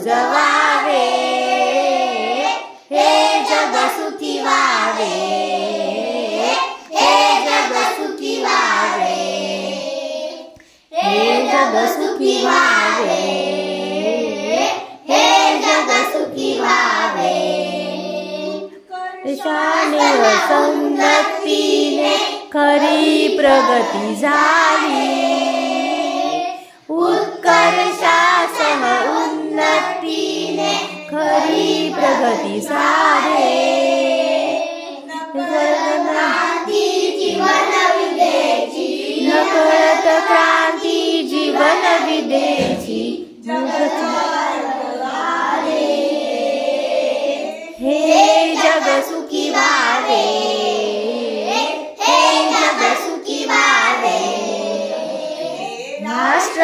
उजवावे, हे जग सुखी व्हावे, हे जग सुखी व्हावे, हे जग सुखी व्हावे, हे जग सुखी व्हावे। शाने व सौन्नतीने खरी प्रगती झाली, उत्कर्षासह उन्नतीने खरी प्रगती साधे। क्रांती जीवन विदेची, नकळत क्रांती जीवन विदेची, हे जग सुखी व्हावे, हे जग सुखी व्हावे। राष्ट्र